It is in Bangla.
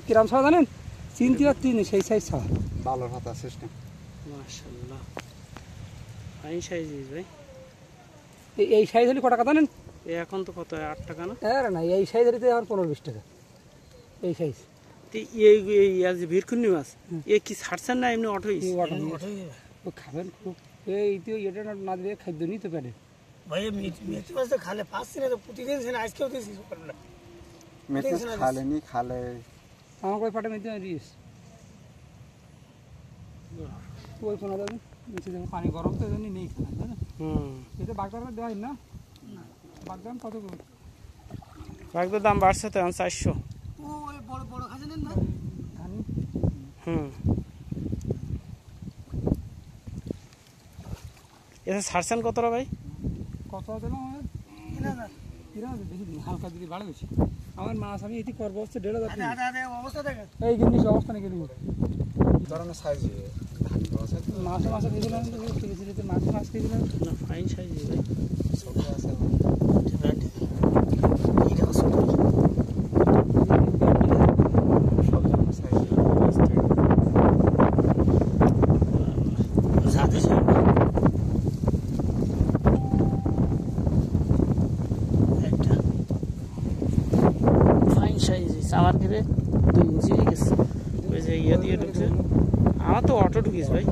কিরাম ছাড়া জানেন চিনতে পারছি সেই সাইজ ছাড়া ভালো হাতা সিস্টেম মাশাআল্লাহ ফাইন সাইজ ভাই এই সাইজ হলে কত টাকা জানেন এখন তো কত 8 টাকা না আরে না এই সাইজ হলে এখন 15-20 টাকা এই সাইজ এই আজ ভিড়কুন্নি মাছ এ কি ছাড়ছেন না এমনি অটোই ও খাবেন খুব এই তো এটা না দিলে খাদ্য নিতে পারে ভাই মেথি মাছ খালে পাচ্ছি না তো প্রতিদিন আজকেও দিয়েছি মেথি খালেনি খালে আমাকে ওই পাটা মেথি দিস ওই কোনো দাদা নিচে যাবো পানি গরম তো এই জন্য নেই খানা তাই না এটা বাগদার দেওয়া না বাগদাম কত বাগদার দাম বাড়ছে তো 400 ওই বড় বড় খাজা নেন না এটা ছাড়ছেন কতটা ভাই কত দিন বেশি দিন হালকা যদি বাড়ে বেশি আমার মাছ আমি এটি করবো হচ্ছে 1500 অবস্থা দেখেন এই জিনিস অবস্থা নাকি ধরনের সাইজ মাছ মাছ দিয়েছিলাম মাছ মাছ দিয়েছিলাম না ফাইন সাইজ ভাই ছোট আছে আমার ঘরে 2 ইঞ্চি গেছে ওই যে ইয়ে দিয়ে ঢুকছে আমার তো অটো ঢুকিস ভাই